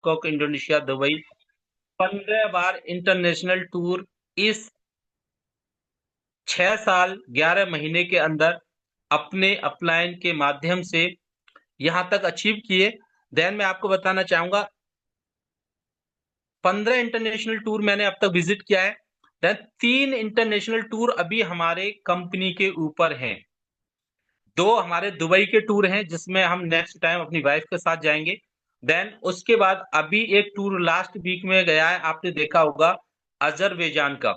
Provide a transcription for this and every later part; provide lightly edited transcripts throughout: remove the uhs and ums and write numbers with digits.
Bangkok Indonesia, Dubai, 15 बार international tour इस 6 साल 11 महीने के अंदर अपने अपलाइन के माध्यम से यहां तक अचीव किए। देन मैं आपको बताना चाहूंगा 15 इंटरनेशनल टूर मैंने अब तक विजिट किया है। देन 3 इंटरनेशनल टूर अभी हमारे कंपनी के ऊपर हैं। 2 हमारे दुबई के टूर हैं जिसमें हम नेक्स्ट टाइम अपनी वाइफ के साथ जाएंगे। देन उसके बाद अभी एक टूर लास्ट वीक में गया है, आपने देखा होगा, अजरबैजान का।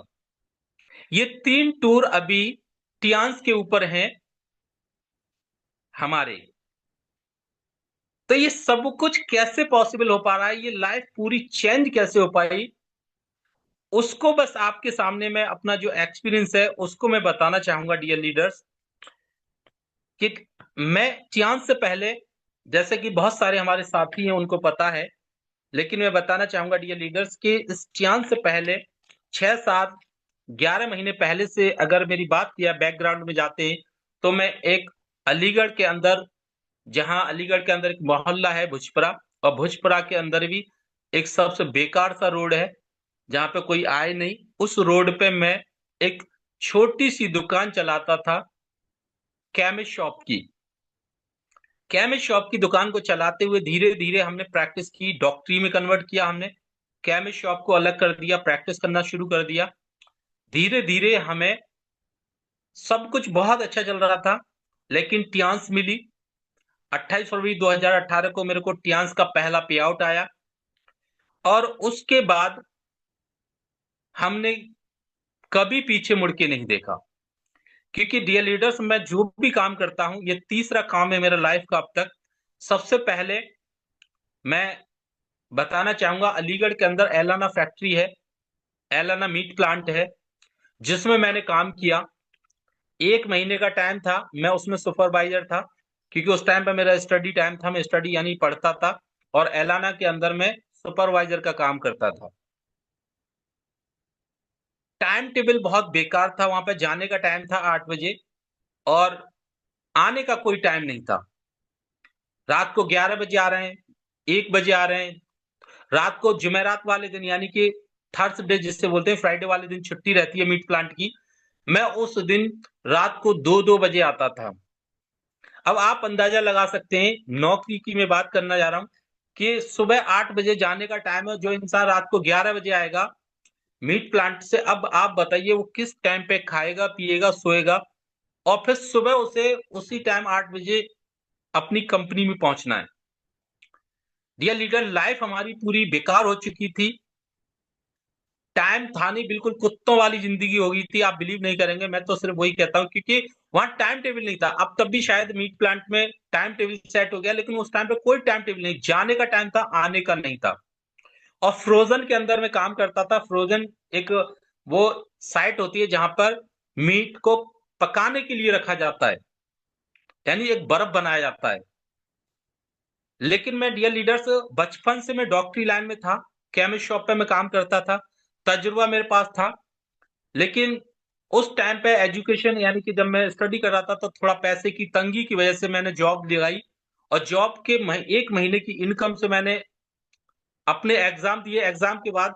ये 3 टूर अभी टियांस के ऊपर हैं हमारे। तो ये सब कुछ कैसे पॉसिबल हो पा रहा है, ये लाइफ पूरी चेंज कैसे हो पाई, उसको बस आपके सामने मैं अपना जो एक्सपीरियंस है उसको मैं बताना चाहूंगा डियर लीडर्स। कि मैं टियांस से पहले, जैसे कि बहुत सारे हमारे साथी हैं उनको पता है, लेकिन मैं बताना चाहूंगा डियर लीडर्स कि इस टियांस से पहले 6 7 11 महीने पहले से अगर मेरी बात किया बैकग्राउंड में जाते हैं, तो मैं एक अलीगढ़ के अंदर, जहां अलीगढ़ के अंदर एक मोहल्ला है भुजपरा, और भुजपरा के अंदर भी एक सबसे बेकार सा रोड है जहां पे कोई आए नहीं, उस रोड पे मैं एक छोटी सी दुकान चलाता था, केमिस्ट शॉप की। केमिस्ट शॉप की दुकान को चलाते हुए धीरे धीरे हमने प्रैक्टिस की, डॉक्टरी में कन्वर्ट किया हमने। केमिस्ट शॉप को अलग कर दिया, प्रैक्टिस करना शुरू कर दिया। धीरे धीरे हमें सब कुछ बहुत अच्छा चल रहा था, लेकिन टियांस मिली। 28 फरवरी 2018 को मेरे को टियांस का पहला पे आउट आया, और उसके बाद हमने कभी पीछे मुड़ के नहीं देखा। क्योंकि डियर लीडर्स, मैं जो भी काम करता हूं, ये तीसरा काम है मेरा लाइफ का अब तक। सबसे पहले मैं बताना चाहूंगा, अलीगढ़ के अंदर एलाना फैक्ट्री है, एलाना मीट प्लांट है, जिसमें मैंने काम किया। 1 महीने का टाइम था, मैं उसमें सुपरवाइजर था, क्योंकि उस टाइम पे मेरा स्टडी टाइम था, मैं स्टडी यानी पढ़ता था, और एलाना के अंदर मैं सुपरवाइजर का काम करता था। टाइम टेबल बहुत बेकार था, वहां पे जाने का टाइम था 8 बजे, और आने का कोई टाइम नहीं था। रात को 11 बजे आ रहे हैं, 1 बजे आ रहे हैं। रात को जुमेरात वाले दिन, यानी कि थर्सडे जिससे बोलते हैं, फ्राइडे वाले दिन छुट्टी रहती है मीट प्लांट की, मैं उस दिन रात को 2 2 बजे आता था। अब आप अंदाजा लगा सकते हैं, नौकरी की मैं बात करना जा रहा हूं, कि सुबह 8 बजे जाने का टाइम है, जो इंसान रात को 11 बजे आएगा मीट प्लांट से, अब आप बताइए वो किस टाइम पे खाएगा, पिएगा, सोएगा, और फिर सुबह उसे उसी टाइम 8 बजे अपनी कंपनी में पहुंचना है। डियर लीडर, लाइफ हमारी पूरी बेकार हो चुकी थी। टाइम था नहीं, बिल्कुल कुत्तों वाली जिंदगी हो गई थी, आप बिलीव नहीं करेंगे, मैं तो सिर्फ वही कहता हूं, क्योंकि वहां टाइम टेबल नहीं था। अब तब भी शायद मीट प्लांट में टाइम टेबल सेट हो गया, लेकिन उस टाइम पे कोई टाइम टेबल नहीं, जाने का टाइम था, आने का नहीं था। और फ्रोजन के अंदर मैं काम करता था। फ्रोजन एक वो साइट होती है जहां पर मीट को पकाने के लिए रखा जाता है, यानी एक बर्फ बनाया जाता है। लेकिन मैं डियर लीडर्स, बचपन से मैं डॉक्टरी लाइन में था, केमिस्ट शॉप पे मैं काम करता था, तजुर्बा मेरे पास था। लेकिन उस टाइम पे एजुकेशन, यानी कि जब मैं स्टडी कर रहा था, तो थोड़ा पैसे की तंगी की वजह से मैंने जॉब लगाई, और जॉब के 1 महीने की इनकम से मैंने अपने एग्जाम दिए। एग्जाम के बाद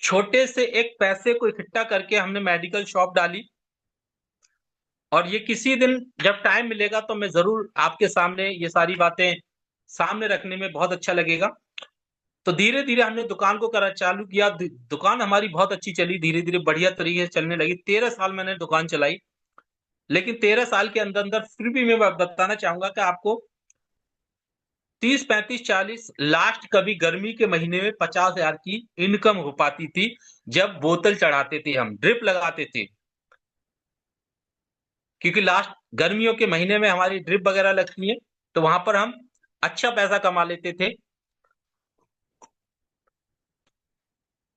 छोटे से एक पैसे को इकट्ठा करके हमने मेडिकल शॉप डाली, और ये किसी दिन जब टाइम मिलेगा तो मैं जरूर आपके सामने ये सारी बातें सामने रखने में बहुत अच्छा लगेगा। तो धीरे धीरे हमने दुकान को करा चालू किया, दुकान हमारी बहुत अच्छी चली, धीरे धीरे बढ़िया तरीके से चलने लगी। 13 साल मैंने दुकान चलाई। लेकिन 13 साल के अंदर अंदर फिर भी मैं बताना चाहूंगा कि आपको 30 35 40, लास्ट कभी गर्मी के महीने में 50 हजार की इनकम हो पाती थी, जब बोतल चढ़ाते थे, हम ड्रिप लगाते थे। क्योंकि लास्ट गर्मियों के महीने में हमारी ड्रिप वगैरह लगती है, तो वहां पर हम अच्छा पैसा कमा लेते थे।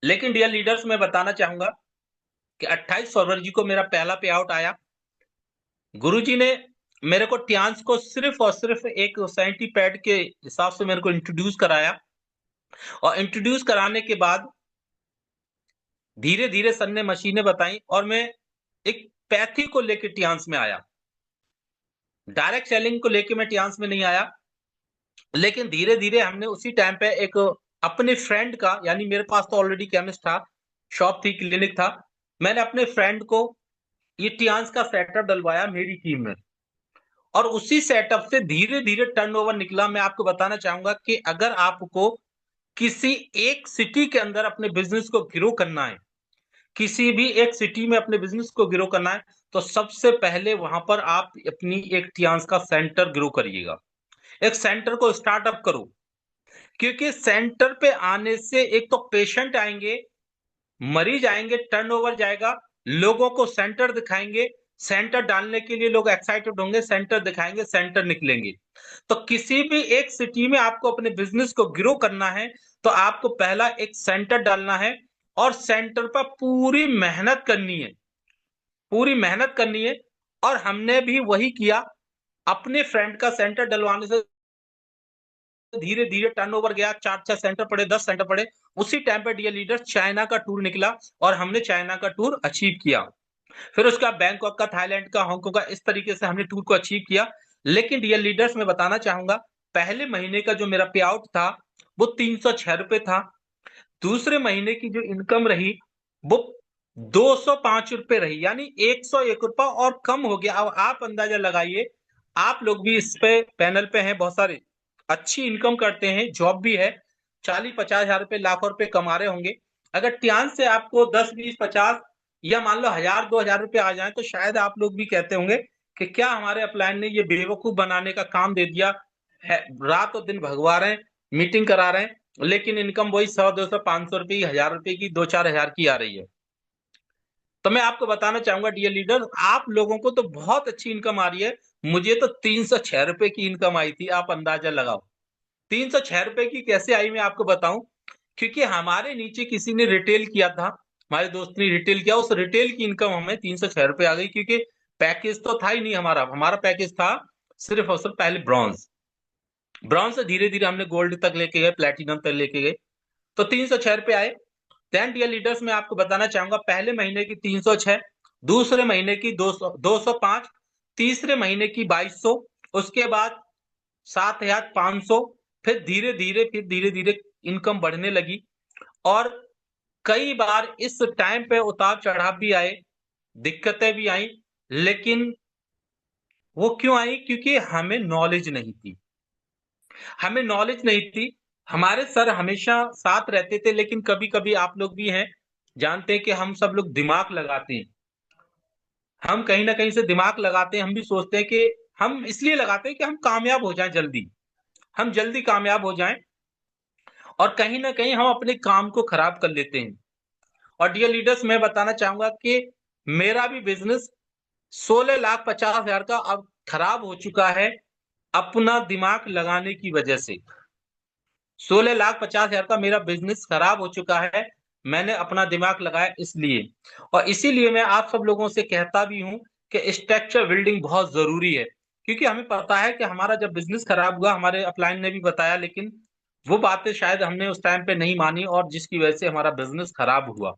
लेकिन डियर लीडर्स, मैं बताना चाहूंगा कि 28 फरवरी को मेरा पहला पे आउट आया। गुरुजी ने मेरे को टियांस को सिर्फ और सिर्फ एक सैनिटरी पैड के हिसाब से मेरे को इंट्रोड्यूस कराया, और इंट्रोड्यूस कराने के बाद धीरे धीरे सर ने मशीनें बताई, और मैं एक पैथी को लेके टियांस में आया। डायरेक्ट सेलिंग को लेके मैं टियांस में नहीं आया। लेकिन धीरे धीरे हमने उसी टाइम पे एक अपने फ्रेंड का, यानी मेरे पास तो ऑलरेडी केमिस्ट था, शॉप थी, क्लिनिक था, मैंने अपने फ्रेंड को ये टियांस का सेटअप डलवाया मेरी टीम में, और उसी सेटअप से धीरे धीरे टर्नओवर निकला। मैं आपको बताना चाहूंगा कि अगर आपको किसी एक सिटी के अंदर अपने बिजनेस को ग्रो करना है, किसी भी एक सिटी में अपने बिजनेस को ग्रो करना है, तो सबसे पहले वहां पर आप अपनी एक टियांस का सेंटर ग्रो करिएगा, एक सेंटर को स्टार्टअप करो। क्योंकि सेंटर पे आने से एक तो पेशेंट आएंगे, मरीज आएंगे, टर्नओवर जाएगा, लोगों को सेंटर दिखाएंगे, सेंटर डालने के लिए लोग एक्साइटेड होंगे, सेंटर दिखाएंगे, सेंटर निकलेंगे। तो किसी भी एक सिटी में आपको अपने बिजनेस को ग्रो करना है, तो आपको पहला एक सेंटर डालना है, और सेंटर पर पूरी मेहनत करनी है, पूरी मेहनत करनी है। और हमने भी वही किया। अपने फ्रेंड का सेंटर डलवाने से धीरे धीरे टर्नओवर गया, 4-6 सेंटर पड़े, 10 सेंटर पड़े। उसी टाइम पे डियर लीडर चाइना का टूर निकला, और हमने चाइना का टूर अचीव किया। फिर उसका बैंकॉक का, थाईलैंड का, हांगकांग का, इस तरीके से हमने टूर को अचीव किया। लेकिन डियर लीडर्स मैं बताना चाहूंगा, पहले महीने का जो मेरा पे आउट था वो 306 रुपए था। दूसरे महीने की जो इनकम रही वो 205 रुपए रही, यानी 101 रुपया और कम हो गया। अब आप अंदाजा लगाइए, आप लोग भी इस पे पैनल पे हैं, बहुत सारे अच्छी इनकम करते हैं, जॉब भी है, 40-50 हजार रुपए, लाखों रुपए कमा रहे होंगे। अगर टियान से आपको 10-20-50 या मान लो 1000-2000 रुपए आ जाए, तो शायद आप लोग भी कहते होंगे कि क्या हमारे अपलाइन ने ये बेवकूफ बनाने का काम दे दिया है, रात और दिन भगवा रहे हैं, मीटिंग करा रहे हैं, लेकिन इनकम वही 100-200-500 रुपए, 1000 रुपए की, 2-4 हजार की आ रही है। तो मैं आपको बताना चाहूंगा डियर लीडर, आप लोगों को तो बहुत अच्छी इनकम आ रही है। मुझे तो 306 रुपए की इनकम आई थी, आप अंदाजा लगाओ। 306 रुपए की कैसे आई मैं आपको बताऊं। क्योंकि हमारे नीचे किसी ने रिटेल किया था, हमारे दोस्त ने रिटेल किया, उस रिटेल की इनकम हमें 306 रुपए आ गई। क्योंकि पैकेज तो था ही नहीं हमारा, हमारा पैकेज था सिर्फ और सिर्फ पहले ब्रॉन्ज, ब्रॉन्ज से धीरे धीरे हमने गोल्ड तक लेके गए, प्लेटिनम तक लेके गए, तो 306 रुपए आए। देन डियर लीडर्स मैं आपको बताना चाहूंगा, पहले महीने की 306, दूसरे महीने की 205, तीसरे महीने की 2200, उसके बाद 7500, फिर धीरे धीरे इनकम बढ़ने लगी। और कई बार इस टाइम पे उतार चढ़ाव भी आए, दिक्कतें भी आई, लेकिन वो क्यों आई? क्योंकि हमें नॉलेज नहीं थी, हमें नॉलेज नहीं थी। हमारे सर हमेशा साथ रहते थे, लेकिन कभी कभी आप लोग भी हैं, जानते हैं कि हम सब लोग दिमाग लगाते हैं, हम कहीं ना कहीं से दिमाग लगाते हैं, हम भी सोचते हैं कि हम इसलिए लगाते हैं कि हम कामयाब हो जाएं जल्दी, हम जल्दी कामयाब हो जाएं, और कहीं ना कहीं हम अपने काम को खराब कर लेते हैं। और डियर लीडर्स मैं बताना चाहूंगा कि मेरा भी बिजनेस 16,50,000 का अब खराब हो चुका है, अपना दिमाग लगाने की वजह से। 16,50,000 का मेरा बिजनेस खराब हो चुका है, मैंने अपना दिमाग लगाया इसलिए। और इसीलिए मैं आप सब लोगों से कहता भी हूं कि स्ट्रक्चर बिल्डिंग बहुत जरूरी है। क्योंकि हमें पता है कि हमारा जब बिजनेस खराब हुआ, हमारे अपलाइन ने भी बताया, लेकिन वो बातें शायद हमने उस टाइम पे नहीं मानी, और जिसकी वजह से हमारा बिजनेस खराब हुआ।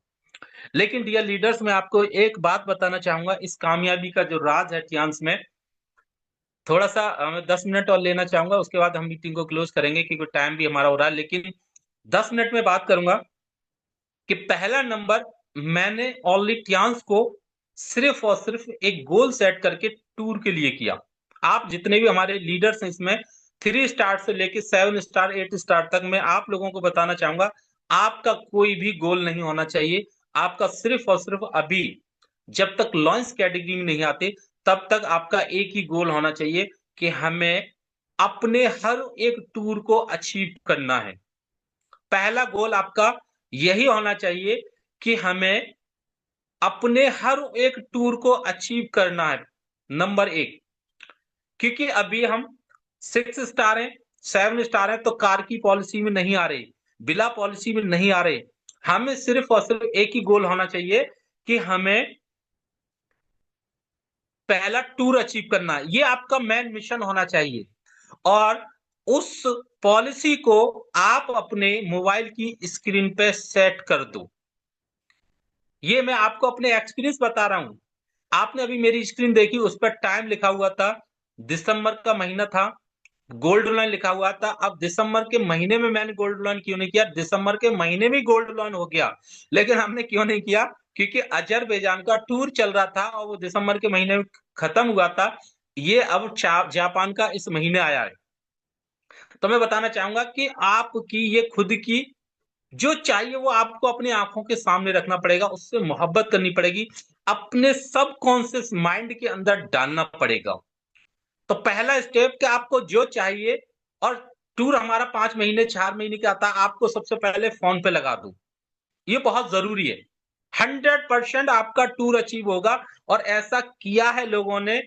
लेकिन डियर लीडर्स मैं आपको एक बात बताना चाहूंगा, इस कामयाबी का जो राज है टियांस में, थोड़ा सा 10 मिनट और लेना चाहूंगा, उसके बाद हम मीटिंग को क्लोज करेंगे क्योंकि टाइम भी हमारा हो रहा है। लेकिन 10 मिनट में बात करूंगा कि पहला नंबर, मैंने ओनली टियांस को सिर्फ और सिर्फ एक गोल सेट करके टूर के लिए किया। आप जितने भी हमारे लीडर्स हैं इसमें, 3 स्टार से लेके 7 स्टार 8 स्टार तक, मैं आप लोगों को बताना चाहूंगा, आपका कोई भी गोल नहीं होना चाहिए। आपका सिर्फ और सिर्फ अभी, जब तक लॉन्च कैटेगरी में नहीं आते, तब तक आपका एक ही गोल होना चाहिए कि हमें अपने हर एक टूर को अचीव करना है। पहला गोल आपका यही होना चाहिए कि हमें अपने हर एक टूर को अचीव करना है, नंबर एक। क्योंकि अभी हम 6 स्टार हैं, 7 स्टार हैं, तो कार की पॉलिसी में नहीं आ रहे, बिला पॉलिसी में नहीं आ रहे। हमें सिर्फ और सिर्फ एक ही गोल होना चाहिए कि हमें पहला टूर अचीव करना है, ये आपका मेन मिशन होना चाहिए। और उस पॉलिसी को आप अपने मोबाइल की स्क्रीन पे सेट कर दो। ये मैं आपको अपने एक्सपीरियंस बता रहा हूं। आपने अभी मेरी स्क्रीन देखी, उस पर टाइम लिखा हुआ था, दिसंबर का महीना था, गोल्ड लोन लिखा हुआ था। अब दिसंबर के महीने में मैंने गोल्ड लोन क्यों नहीं किया? दिसंबर के महीने में गोल्ड लोन हो गया, लेकिन हमने क्यों नहीं किया? क्योंकि अजरबैजान का टूर चल रहा था और वो दिसंबर के महीने में खत्म हुआ था। ये अब जापान का इस महीने आया है। तो मैं बताना चाहूंगा कि आपकी ये खुद की जो चाहिए वो आपको अपनी आंखों के सामने रखना पड़ेगा, उससे मोहब्बत करनी पड़ेगी, अपने सबकॉन्शियस माइंड के अंदर डालना पड़ेगा। तो पहला स्टेप कि आपको जो चाहिए, और टूर हमारा 5 महीने 4 महीने का आता है, आपको सबसे पहले फोन पे लगा दूं, ये बहुत जरूरी है। 100% आपका टूर अचीव होगा, और ऐसा किया है लोगों ने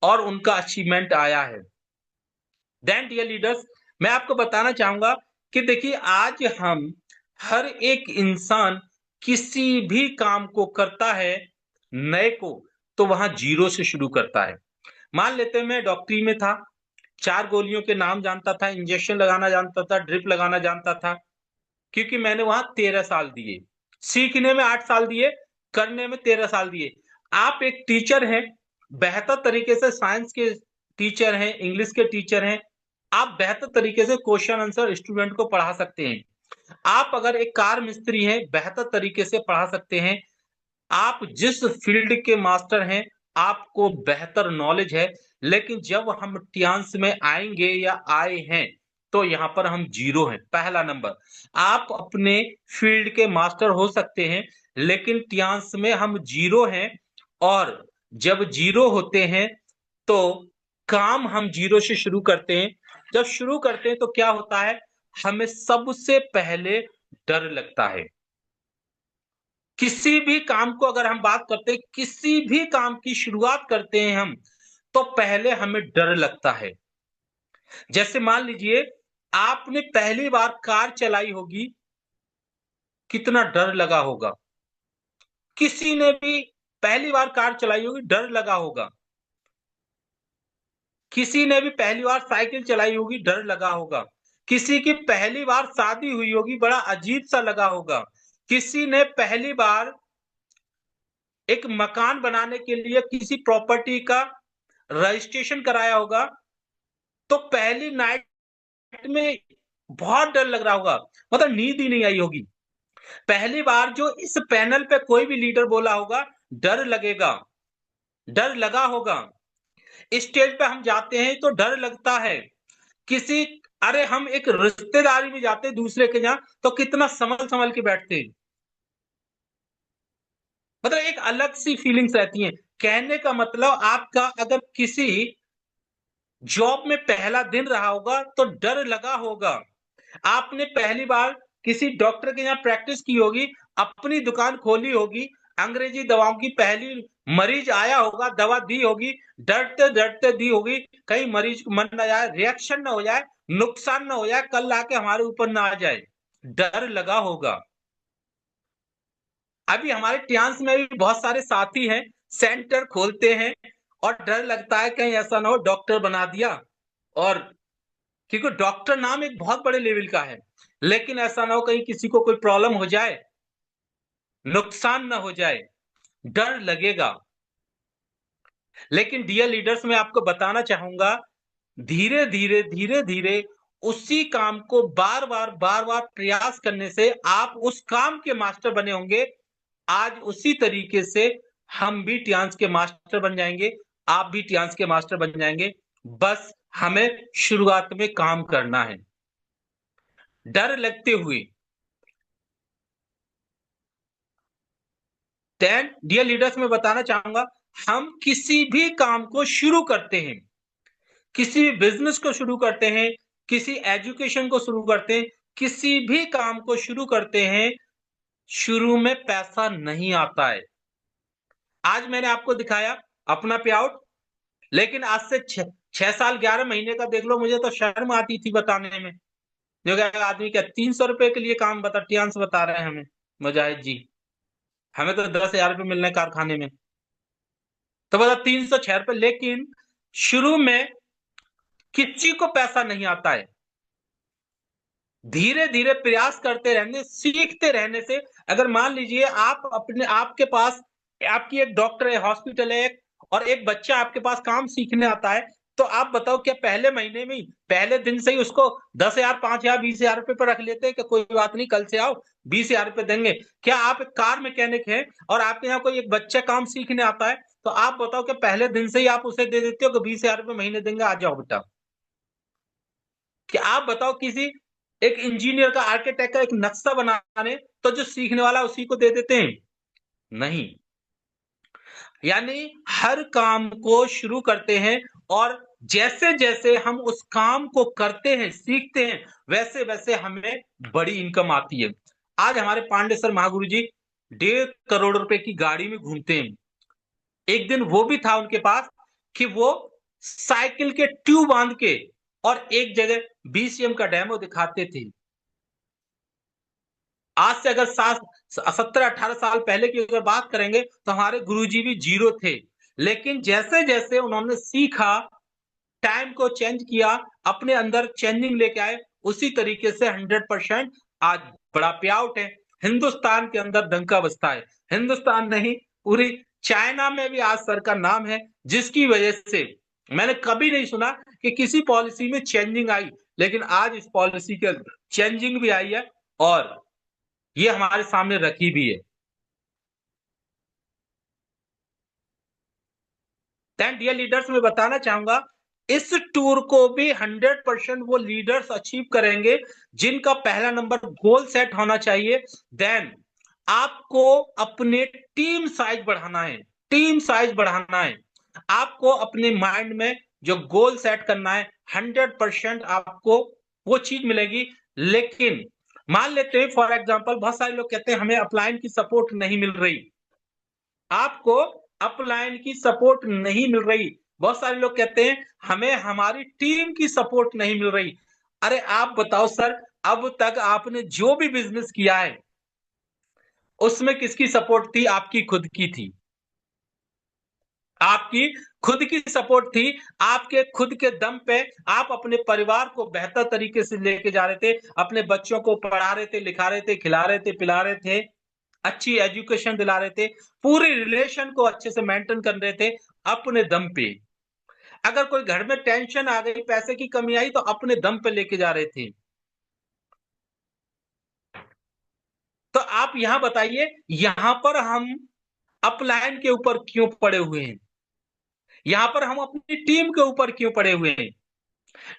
और उनका अचीवमेंट आया है। देन डियर लीडर्स, मैं आपको बताना चाहूंगा कि देखिए, आज हम हर एक इंसान किसी भी काम को करता है नए को, तो वहां जीरो से शुरू करता है। मान लेते हैं मैं डॉक्टरी में था, 4 गोलियों के नाम जानता था, इंजेक्शन लगाना जानता था, ड्रिप लगाना जानता था, क्योंकि मैंने वहां 13 साल दिए। सीखने में 8 साल दिए, करने में 13 साल दिए। आप एक टीचर हैं, बेहतर तरीके से साइंस के टीचर हैं, इंग्लिश के टीचर हैं, आप बेहतर तरीके से क्वेश्चन आंसर स्टूडेंट को पढ़ा सकते हैं। आप अगर एक कार मिस्त्री हैं, बेहतर तरीके से पढ़ा सकते हैं। आप जिस फील्ड के मास्टर हैं, आपको बेहतर नॉलेज है, लेकिन जब हम टियांस में आएंगे या आए हैं, तो यहां पर हम जीरो हैं। पहला नंबर, आप अपने फील्ड के मास्टर हो सकते हैं, लेकिन टियांस में हम जीरो हैं। और जब जीरो होते हैं तो काम हम जीरो से शुरू करते हैं। जब शुरू करते हैं तो क्या होता है, हमें सबसे पहले डर लगता है। किसी भी काम को अगर हम बात करते हैं, किसी भी काम की शुरुआत करते हैं हम, तो पहले हमें डर लगता है। जैसे मान लीजिए, आपने पहली बार कार चलाई होगी, कितना डर लगा होगा। किसी ने भी पहली बार कार चलाई होगी, डर लगा होगा। किसी ने भी पहली बार साइकिल चलाई होगी, डर लगा होगा। किसी की पहली बार शादी हुई होगी, बड़ा अजीब सा लगा होगा। किसी ने पहली बार एक मकान बनाने के लिए किसी प्रॉपर्टी का रजिस्ट्रेशन कराया होगा, तो पहली नाइट में बहुत डर लग रहा होगा, मतलब नींद ही नहीं आई होगी। पहली बार जो इस पैनल पे कोई भी लीडर बोला होगा, डर लगेगा, डर लगा होगा। स्टेज पे हम जाते हैं तो डर लगता है। किसी अरे हम एक रिश्तेदारी में जाते हैं दूसरे के यहां, तो कितना संभल संभल के बैठते हैं। मतलब एक अलग सी फीलिंग्स रहती हैं। कहने का मतलब, आपका अगर किसी जॉब में पहला दिन रहा होगा तो डर लगा होगा। आपने पहली बार किसी डॉक्टर के यहाँ प्रैक्टिस की होगी, अपनी दुकान खोली होगी, अंग्रेजी दवाओं की पहली मरीज आया होगा, दवा दी होगी, डरते डरते दी होगी, कहीं मरीज को मन ना जाए, रिएक्शन ना हो जाए, नुकसान ना हो जाए, कल आके हमारे ऊपर ना आ जाए, डर लगा होगा। अभी हमारे टियांस में भी बहुत सारे साथी हैं, सेंटर खोलते हैं, और डर लगता है कहीं ऐसा ना हो डॉक्टर बना दिया। और क्योंकि डॉक्टर नाम एक बहुत बड़े लेवल का है, लेकिन ऐसा ना हो कहीं किसी को कोई प्रॉब्लम हो जाए, नुकसान ना हो जाए, डर लगेगा। लेकिन डियर लीडर्स, मैं आपको बताना चाहूंगा, धीरे धीरे धीरे धीरे उसी काम को बार बार प्रयास करने से आप उस काम के मास्टर बने होंगे। आज उसी तरीके से हम भी टियांस के मास्टर बन जाएंगे, आप भी टियांस के मास्टर बन जाएंगे। बस हमें शुरुआत में काम करना है, डर लगते हुए। देन डियर लीडर्स, मैं बताना चाहूंगा, हम किसी भी काम को शुरू करते हैं, किसी भी बिजनेस को शुरू करते हैं, किसी एजुकेशन को शुरू करते हैं, किसी भी काम को शुरू करते हैं, शुरू में पैसा नहीं आता है। आज मैंने आपको दिखाया अपना पे आउट, लेकिन आज से 6 साल 11 महीने का देख लो, मुझे तो शर्म आती थी बताने में। जो कि आदमी क्या 300 रुपए के लिए काम टियांस बता रहे हैं हमें, मुजाहिद जी, हमें तो 10,000 रुपये मिल रहे हैं कारखाने में। तो बता 306 रुपये, लेकिन शुरू में किसी को पैसा नहीं आता है। धीरे धीरे प्रयास करते रहने, सीखते रहने से, अगर मान लीजिए आप अपने आपके पास आपकी एक डॉक्टर है, हॉस्पिटल है, और एक बच्चा आपके पास काम सीखने आता है, तो आप बताओ क्या पहले महीने में ही, पहले दिन से ही उसको 10,000, 5,000, 20,000 रुपए पर रख लेते हैं कि कोई बात नहीं, कल से आओ 20,000 रुपए देंगे? क्या आप एक कार मैकेनिक हैं और आपके यहाँ कोई एक बच्चा काम सीखने आता है, तो आप बताओ कि पहले दिन से ही आप उसे दे देते हो कि 20,000 रुपए महीने देंगे, आ जाओ बेटा? कि आप बताओ किसी एक इंजीनियर का, आर्किटेक्ट का एक नक्शा बनाने, तो जो सीखने वाला उसी को दे देते हैं? नहीं। यानी हर काम को शुरू करते हैं और जैसे-जैसे हम उस काम को करते हैं, सीखते हैं, वैसे-वैसे हमें बड़ी इनकम आती है। आज हमारे पांडेसर महागुरु जी 1.5 करोड़ रुपए की गाड़ी में घूमते हैं। एक दिन वो भी था उनके पास कि वो साइकिल के ट्यूब बांध के और एक जगह बीसीएम का डेमो दिखाते थे। आज से अगर 17-18 साल पहले की अगर बात करेंगे तो हमारे गुरुजी भी जीरो थे। लेकिन जैसे-जैसे उन्होंने सीखा, टाइम को चेंज किया, अपने अंदर चेंजिंग लेके आए, उसी तरीके से 100% आज बड़ा पे आउट है। हिंदुस्तान के अंदर डंका बजता है। हिंदुस्तान नहीं, पूरी चाइना में भी आज सर का नाम है, जिसकी वजह से मैंने कभी नहीं सुना कि किसी पॉलिसी में चेंजिंग आई, लेकिन आज इस पॉलिसी के अंदर चेंजिंग भी आई है और ये हमारे सामने रखी भी है। देन डियर लीडर्स, मैं बताना चाहूंगा इस टूर को भी 100% वो लीडर्स अचीव करेंगे जिनका पहला नंबर गोल सेट होना चाहिए। देन आपको अपने टीम साइज बढ़ाना है, टीम साइज बढ़ाना है। आपको अपने माइंड में जो गोल सेट करना है, 100% आपको वो चीज मिलेगी। लेकिन मान लेते हैं फॉर एग्जांपल, बहुत सारे लोग कहते हैं हमें अपलाइन की सपोर्ट नहीं मिल रही, आपको अपलाइन की सपोर्ट नहीं मिल रही। बहुत सारे लोग कहते हैं हमें हमारी टीम की सपोर्ट नहीं मिल रही। अरे आप बताओ सर, अब तक आपने जो भी बिजनेस किया है उसमें किसकी सपोर्ट थी? आपकी खुद की थी। आपकी खुद की सपोर्ट थी। आपके खुद के दम पे आप अपने परिवार को बेहतर तरीके से लेके जा रहे थे, अपने बच्चों को पढ़ा रहे थे, लिखा रहे थे, खिला रहे थे, पिला रहे थे, अच्छी एजुकेशन दिला रहे थे, पूरी रिलेशन को अच्छे से मेंटेन कर रहे थे अपने दम पे। अगर कोई घर में टेंशन आ गई, पैसे की कमी आई, तो अपने दम पे लेके जा रहे थे। तो आप यहां बताइए, यहां पर हम अपलाइन के ऊपर क्यों पड़े हुए हैं? यहां पर हम अपनी टीम के ऊपर क्यों पड़े हुए हैं?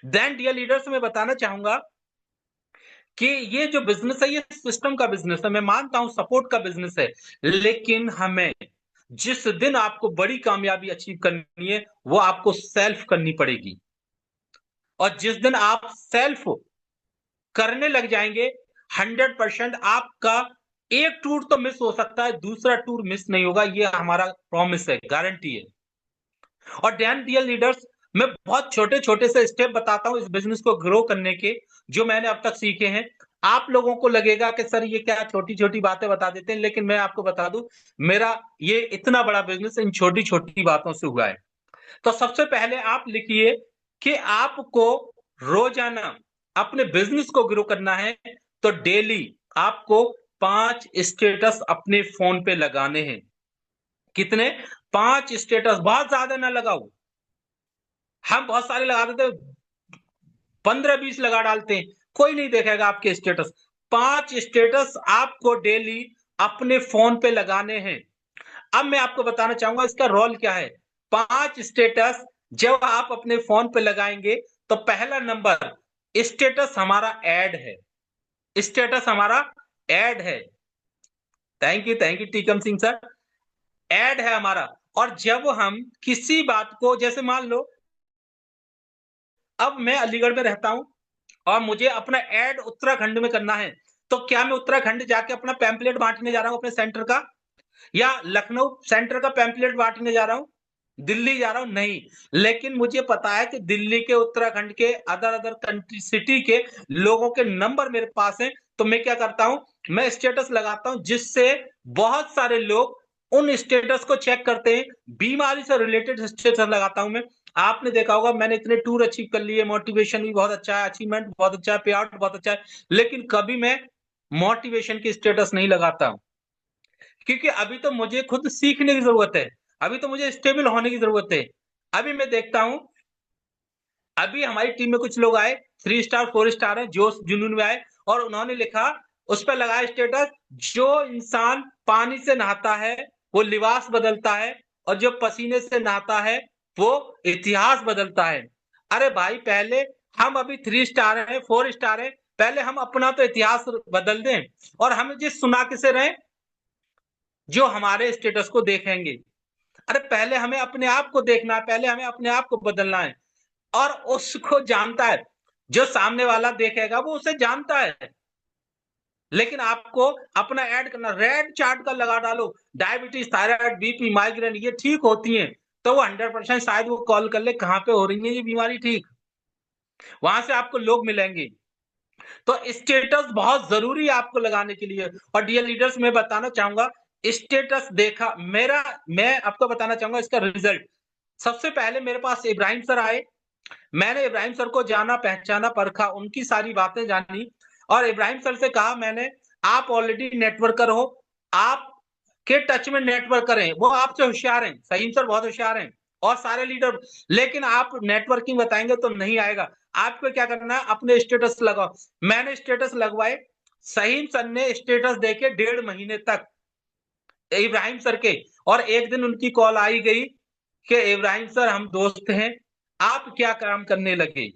देन डियर लीडर्स, मैं बताना चाहूंगा कि ये जो बिजनेस है, ये सिस्टम का बिजनेस है। मैं मानता हूं सपोर्ट का बिजनेस है, लेकिन हमें जिस दिन आपको बड़ी कामयाबी अचीव करनी है, वो आपको सेल्फ करनी पड़ेगी। और जिस दिन आप सेल्फ करने लग जाएंगे, 100% आपका एक टूर तो मिस हो सकता है, दूसरा टूर मिस नहीं होगा। ये हमारा प्रॉमिस है, गारंटी है। और डैन डियर लीडर्स, मैं बहुत छोटे छोटे से स्टेप बताता हूं इस बिजनेस को ग्रो करने के, जो मैंने अब तक सीखे हैं। आप लोगों को लगेगा कि सर ये क्या छोटी छोटी बातें बता देते हैं, लेकिन मैं आपको बता दूं, मेरा ये इतना बड़ा बिजनेस इन छोटी छोटी बातों से हुआ है। तो सबसे पहले आप लिखिए कि आपको रोजाना अपने बिजनेस को ग्रो करना है, तो डेली आपको 5 स्टेटस अपने फोन पे लगाने हैं। कितने? 5 स्टेटस। बहुत ज्यादा ना लगाओ, हम बहुत सारे लगा देते, 15-20 लगा डालते हैं, कोई नहीं देखेगा आपके स्टेटस। 5 स्टेटस आपको डेली अपने फोन पे लगाने हैं। अब मैं आपको बताना चाहूंगा इसका रोल क्या है। 5 स्टेटस जब आप अपने फोन पे लगाएंगे, तो पहला नंबर स्टेटस हमारा ऐड है। स्टेटस हमारा ऐड है। Thank you Tikam Singh sir. Add है हमारा। और जब हम किसी बात को, जैसे मान लो अब मैं अलीगढ़ में रहता हूं और मुझे अपना ऐड उत्तराखंड में करना है, तो क्या मैं उत्तराखंड जाके अपना पैम्पलेट बांटने जा रहा हूं अपने सेंटर का, या लखनऊ सेंटर का पैम्पलेट बांटने जा रहा हूं, दिल्ली जा रहा हूं? नहीं। लेकिन मुझे पता है कि दिल्ली के, उत्तराखंड के, अदर अदर कंट्री सिटी के लोगों के नंबर मेरे पास हैं। तो मैं क्या करता हूं, मैं स्टेटस लगाता हूं, जिससे बहुत सारे लोग उन स्टेटस को चेक करते हैं। बीमारी से रिलेटेड स्टेटस लगाता हूं मैं। आपने देखा होगा मैंने इतने टूर अचीव कर लिए, मोटिवेशन भी बहुत अच्छा है, अचीवमेंट बहुत अच्छा है, पे आउट बहुत अच्छा है, लेकिन कभी मैं मोटिवेशन की स्टेटस नहीं लगाता हूं, क्योंकि अभी तो मुझे खुद सीखने की जरूरत है, अभी तो मुझे स्टेबल होने की जरूरत है। अभी मैं देखता हूं अभी हमारी टीम में कुछ लोग आए, 3 स्टार 4 स्टार है, जोश जुनून में आए और उन्होंने लिखा, उस पे लगाया स्टेटस, जो इंसान पानी से नहाता है वो लिबास बदलता है और जो पसीने से नहाता है वो इतिहास बदलता है। अरे भाई, पहले हम अभी 3 स्टार हैं, 4 स्टार हैं, पहले हम अपना तो इतिहास बदल दें और हम जिस सुना किसे रहे जो हमारे स्टेटस को देखेंगे। अरे पहले हमें अपने आप को देखना है, पहले हमें अपने आप को बदलना है। और उसको जानता है, जो सामने वाला देखेगा वो उसे जानता है, लेकिन आपको अपना ऐड करना, रेड चार्ट का लगा डालो, डायबिटीज, थायराइड, बीपी, माइग्रेन ये ठीक होती हैं, तो वो 100% शायद वो कॉल कर ले, कहां पे हो रही है ये बीमारी ठीक, वहां से आपको लोग मिलेंगे। तो स्टेटस बहुत जरूरी है आपको लगाने के लिए। और डियर लीडर्स, मैं बताना चाहूंगा, स्टेटस देखा मेरा, मैं आपको बताना चाहूंगा इसका रिजल्ट। सबसे पहले मेरे पास इब्राहिम सर आए, मैंने इब्राहिम सर को जाना, पहचाना, परखा, उनकी सारी बातें जानी और इब्राहिम सर से कहा मैंने, आप ऑलरेडी नेटवर्कर हो, आप के टच में नेटवर्कर हैं, वो आपसे होशियार हैं, सहीम सर बहुत होशियार हैं और सारे लीडर, लेकिन आप नेटवर्किंग बताएंगे तो नहीं आएगा। आपको क्या करना है, अपने स्टेटस लगाओ। मैंने स्टेटस लगवाए, सहीम सर ने स्टेटस देखे 1.5 महीने तक इब्राहिम सर के, और एक दिन उनकी कॉल आई गई कि इब्राहिम सर हम दोस्त हैं, आप क्या काम करने लगे।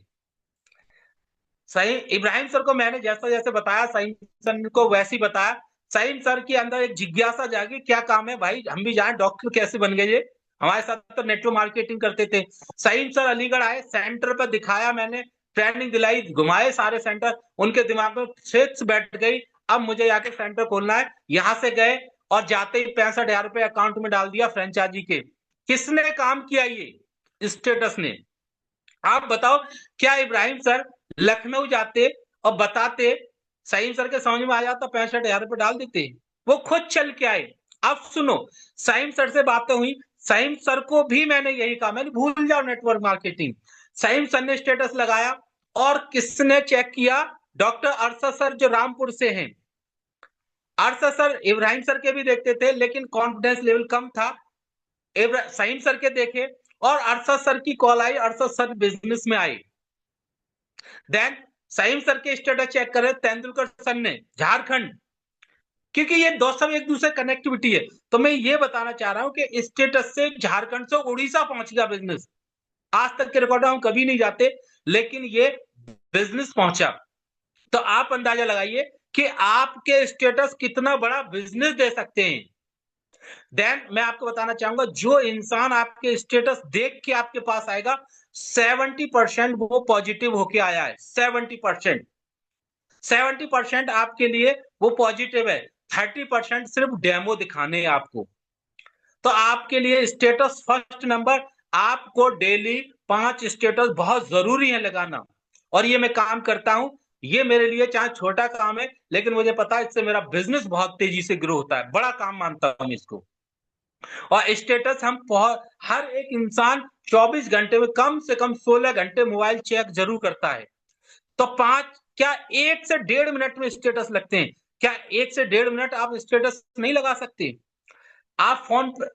सही, इब्राहिम सर को मैंने जैसा जैसे बताया, सईम सर को वैसे ही बताया। सईम सर के अंदर एक जिज्ञासा जागी, क्या काम है भाई, हम भी जाएं, डॉक्टर कैसे बन गए ये, हमारे साथ तो नेटवर्क मार्केटिंग करते थे। सईम सर अलीगढ़ आए, सेंटर पर दिखाया मैंने, ट्रेनिंग दिलाई, घुमाए सारे सेंटर, उनके दिमाग में फिक्स बैठ गई, अब मुझे जाके सेंटर खोलना है। यहां से गए और जाते ही 65,000 रुपए अकाउंट में डाल दिया फ्रेंचाइजी के। किसने काम किया ये, स्टेटस ने। आप बताओ, क्या इब्राहिम सर लखनऊ जाते और बताते, सईम सर के समझ में आ जाता, 65,000 रुपए डाल देते, वो खुद चल के आए। अब सुनो, सईम सर से बातें हुई, सईम सर को भी मैंने यही कहा, मैंने भूल जाओ नेटवर्क मार्केटिंग। सईम सर ने स्टेटस लगाया और किसने चेक किया, डॉक्टर अरशद सर जो रामपुर से हैं। अरशद सर इब्राहिम सर के भी देखते थे लेकिन कॉन्फिडेंस लेवल कम था, सईम सर के देखे और अरशद सर की कॉल आई, अरशद सर बिजनेस में आए। देन सईम सर के स्टेटस चेक करें, तेंदुलकर सर ने झारखंड, क्योंकि ये दो सब एक दूसरे कनेक्टिविटी है। तो मैं ये बताना चाह रहा हूं कि स्टेटस से झारखंड से उड़ीसा पहुंच गया बिजनेस, आज तक के रिकॉर्ड हम कभी नहीं जाते, लेकिन ये बिजनेस पहुंचा। तो आप अंदाजा लगाइए कि आपके स्टेटस कितना बड़ा बिजनेस दे सकते हैं। देन मैं आपको बताना चाहूंगा, जो इंसान आपके स्टेटस देख के आपके पास आएगा, 70% वो पॉजिटिव होके आया है। 70% आपके लिए वो पॉजिटिव है, 30% सिर्फ डेमो दिखाने हैं आपको। तो आपके लिए स्टेटस फर्स्ट नंबर, आपको डेली 5 स्टेटस बहुत जरूरी है लगाना, और ये मैं काम करता हूं। ये मेरे लिए चाहे छोटा काम है, लेकिन मुझे पता है इससे मेरा बिजनेस बहुत तेजी से ग्रो होता है, बड़ा काम मानता हूं इसको। और स्टेटस हम हर एक इंसान 24 घंटे में कम से कम 16 घंटे मोबाइल चेक जरूर करता है। तो 5, क्या 1 से 1.5 मिनट में स्टेटस लगते हैं, क्या 1 से 1.5 मिनट आप स्टेटस नहीं लगा सकते। आप फोन पे,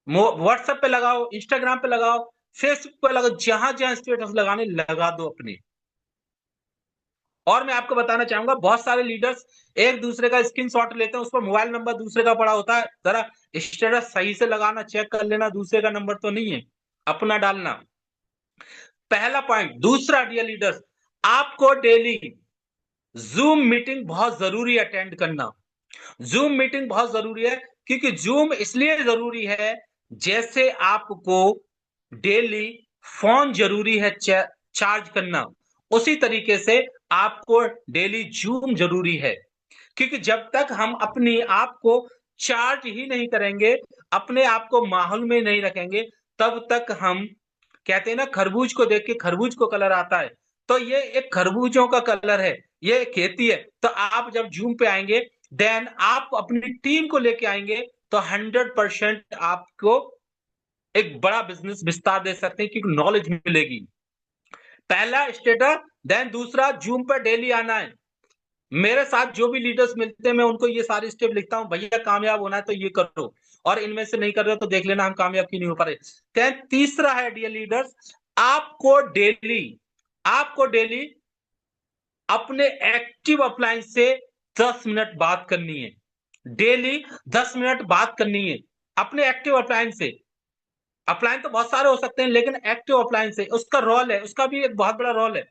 व्हाट्सएप पे लगाओ, इंस्टाग्राम पे लगाओ, फेसबुक पे लगाओ, जहां जहां स्टेटस लगाने लगा दो अपने। और मैं आपको बताना चाहूंगा, बहुत सारे लीडर्स एक दूसरे का स्क्रीनशॉट लेते हैं, उस पर मोबाइल नंबर दूसरे का पड़ा होता है, जरा स्टेटस सही से लगाना, चेक कर लेना, दूसरे का नंबर तो नहीं है, अपना डालना। पहला पॉइंट। दूसरा, डियर लीडर्स, आपको डेली जूम मीटिंग बहुत जरूरी है अटेंड करना। जूम मीटिंग बहुत जरूरी है, क्योंकि जूम इसलिए जरूरी है, जैसे आपको डेली फोन जरूरी है चार्ज करना, उसी तरीके से आपको डेली जूम जरूरी है। क्योंकि जब तक हम अपने आप को चार्ज ही नहीं करेंगे, अपने आप को माहौल में नहीं रखेंगे, तब तक हम, कहते हैं ना, खरबूज को देख के खरबूज को कलर आता है, तो ये एक खरबूजों का कलर है, ये खेती है। तो आप जब जूम पे आएंगे, देन आप अपनी टीम को लेके आएंगे, तो 100% आपको एक बड़ा बिजनेस विस्तार दे सकते हैं, क्योंकि नॉलेज मिलेगी। पहला स्टेटस। देन दूसरा, जूम पर डेली आना है। मेरे साथ जो भी लीडर्स मिलते हैं, मैं उनको ये सारे स्टेप लिखता हूं, भैया कामयाब होना है तो ये करो, और इनमें से नहीं कर रहे तो देख लेना हम कामयाब क्यों नहीं हो पा रहे। तीसरा है, डियर लीडर्स, आपको डेली आपको डेली अपने एक्टिव अप्लायंस से 10 मिनट बात करनी है। डेली 10 मिनट बात करनी है अपने एक्टिव अप्लायंस से। अप्लायंस तो बहुत सारे हो सकते हैं, लेकिन एक्टिव अप्लायंस है, उसका रोल है, उसका भी एक बहुत बड़ा रोल है।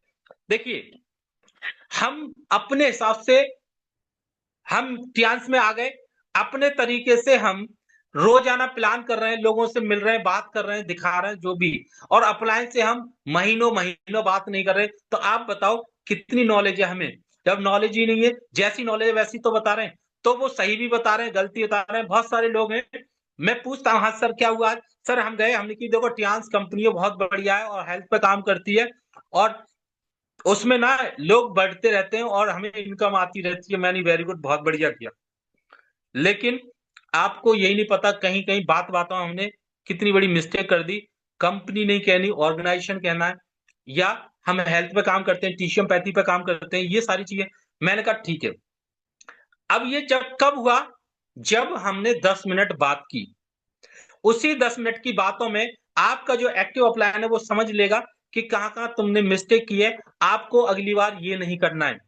देखिए, हम अपने हिसाब से हम टियांस में आ गए, अपने तरीके से हम रोजाना प्लान कर रहे हैं, लोगों से मिल रहे हैं, बात कर रहे हैं, दिखा रहे हैं जो भी, और अप्लायंस से हम महीनों महीनों बात नहीं कर रहे। तो आप बताओ कितनी नॉलेज है हमें? जब नॉलेज ही नहीं है, जैसी नॉलेज है वैसी तो बता रहे हैं, तो वो सही भी बता रहे हैं, गलती बता रहे हैं। बहुत सारे लोग हैं, मैं पूछता हूँ, हाँ सर क्या हुआ आज? सर हम गए, हमने की देखो टियांस कंपनी है, बहुत बढ़िया है और हेल्थ पे काम करती है, और उसमें ना लोग बढ़ते रहते हैं और हमें इनकम आती रहती है। मैंने वेरी गुड, बहुत बढ़िया किया। लेकिन आपको यही नहीं पता, कहीं कहीं बात बातों में हमने कितनी बड़ी मिस्टेक कर दी। कंपनी नहीं कहनी, ऑर्गेनाइजेशन कहना है, या हम हेल्थ पे काम करते हैं, टिश्यूपैथी पे काम करते हैं, ये सारी चीजें। मैंने कहा ठीक है। अब ये जब कब हुआ? जब हमने 10 मिनट बात की। उसी 10 मिनट की बातों में आपका जो एक्टिव अपलायन है वो समझ लेगा कि कहां कहां तुमने मिस्टेक की है, आपको अगली बार ये नहीं करना है।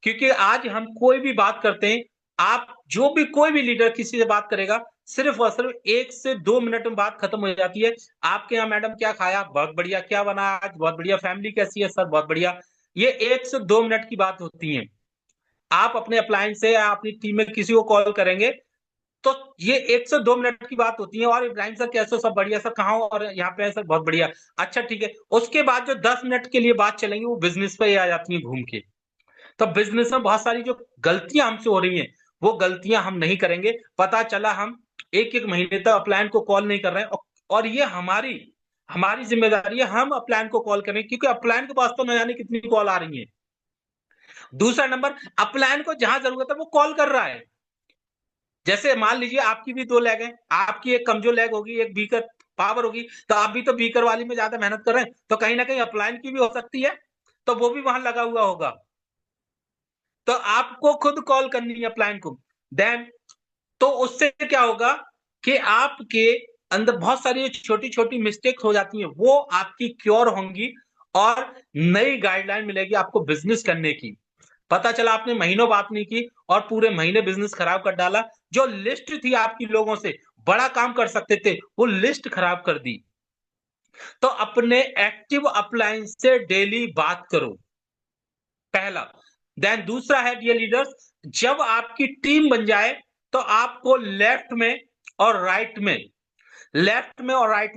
क्योंकि आज हम कोई भी बात करते हैं, आप जो भी कोई भी लीडर किसी से बात करेगा, सिर्फ और सिर्फ 1 से 2 मिनट में बात खत्म हो जाती है। आपके यहाँ मैडम क्या खाया? बहुत बढ़िया। क्या बना आज? बहुत बढ़िया। फैमिली कैसी है? सर बहुत बढ़िया। ये 1 से 2 मिनट की बात होती है। आप अपने अप्लायंस से या अपनी टीम में किसी को कॉल करेंगे, तो ये 1 से 2 मिनट की बात होती है। और इब्राहिम सर कैसे हो? सब बढ़िया सर। कहाँ हो? और यहाँ पे है सर। बहुत बढ़िया। अच्छा ठीक है। उसके बाद जो 10 मिनट के लिए बात चलेंगी वो बिजनेस पे ही आ जाती है घूम के। तो बिजनेस में बहुत सारी जो गलतियां हमसे हो रही हैं, वो गलतियां हम नहीं करेंगे। पता चला हम एक एक महीने तक अपलायन को कॉल नहीं कर रहे हैं, और ये हमारी हमारी जिम्मेदारी है, हम अपलायन को कॉल करें, क्योंकि अपलायन के पास तो न जाने कितनी कॉल आ रही है। दूसरा नंबर, अपलायन को जहां जरूरत है वो कॉल कर रहा है। जैसे मान लीजिए आपकी भी 2 लेग है, आपकी एक कमजोर लेग होगी, एक बीकर पावर होगी, तो आप भी तो बीकर वाली में ज्यादा मेहनत कर रहे हैं, तो कहीं ना कहीं अपलायन की भी हो सकती है, तो वो भी वहां लगा हुआ होगा। तो आपको खुद कॉल करनी है अपलायन को। देन तो उससे क्या होगा कि आपके अंदर बहुत सारी छोटी छोटी मिस्टेक हो जाती हैं, वो आपकी क्योर होंगी, और नई गाइडलाइन मिलेगी आपको बिजनेस करने की। पता चला आपने महीनों बात नहीं की और पूरे महीने बिजनेस खराब कर डाला। जो लिस्ट थी आपकी, लोगों से बड़ा काम कर सकते थे, वो लिस्ट खराब कर दी। तो अपने एक्टिव अपलायंस से डेली बात करो, पहला। देन दूसरा है डियर लीडर्स, जब आपकी टीम बन जाए, तो आपको लेफ्ट में और राइट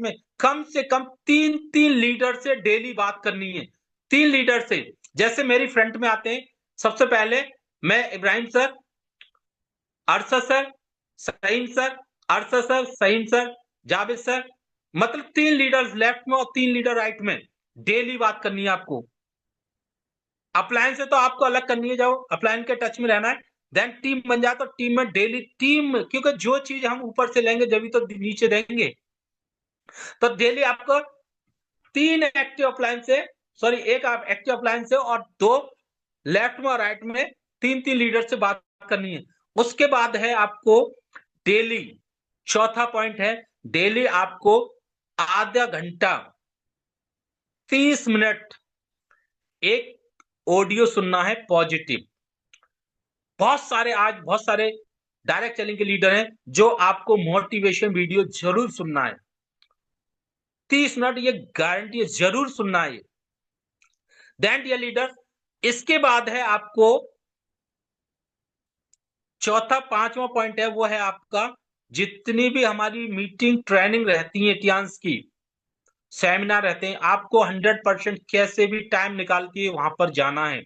में कम से कम 3 3 लीडर से डेली बात करनी है। 3 लीडर से। जैसे मेरी फ्रंट में आते हैं, सबसे पहले मैं Ibrahim sir, Arshad sir, Sahim sir, Arshad sir, Sahim sir, Javed sir, मतलब 3 लीडर्स लेफ्ट में और 3 लीडर राइट में। डेली बात करनी है आपको। अपलायन से तो आपको अलग करनी है, जाओ अपलायन के टच में रहना है। देन टीम बन जाए, तो टीम में डेली टीम, क्योंकि जो चीज हम ऊपर से लेंगे जब तो नीचे देंगे। तो डेली आपको 3 एक्टिव अप्लायंस से, सॉरी एक आप एक्टिव अप्लायंस से और 2 लेफ्ट में और राइट में, 3 3 लीडर से बात करनी है। उसके बाद है आपको डेली, चौथा पॉइंट है, डेली आपको आधा घंटा 30 मिनट एक ऑडियो सुनना है पॉजिटिव। बहुत सारे डायरेक्ट सेलिंग के लीडर हैं जो आपको मोटिवेशन वीडियो जरूर सुनना है। 30 मिनट ये गारंटी है, जरूर सुनना है। देन डियर लीडर, इसके बाद है आपको चौथा, पांचवा पॉइंट है, वो है आपका, जितनी भी हमारी मीटिंग ट्रेनिंग रहती है, टियांस की सेमिनार रहते हैं, आपको 100% कैसे भी टाइम निकाल के वहां पर जाना है।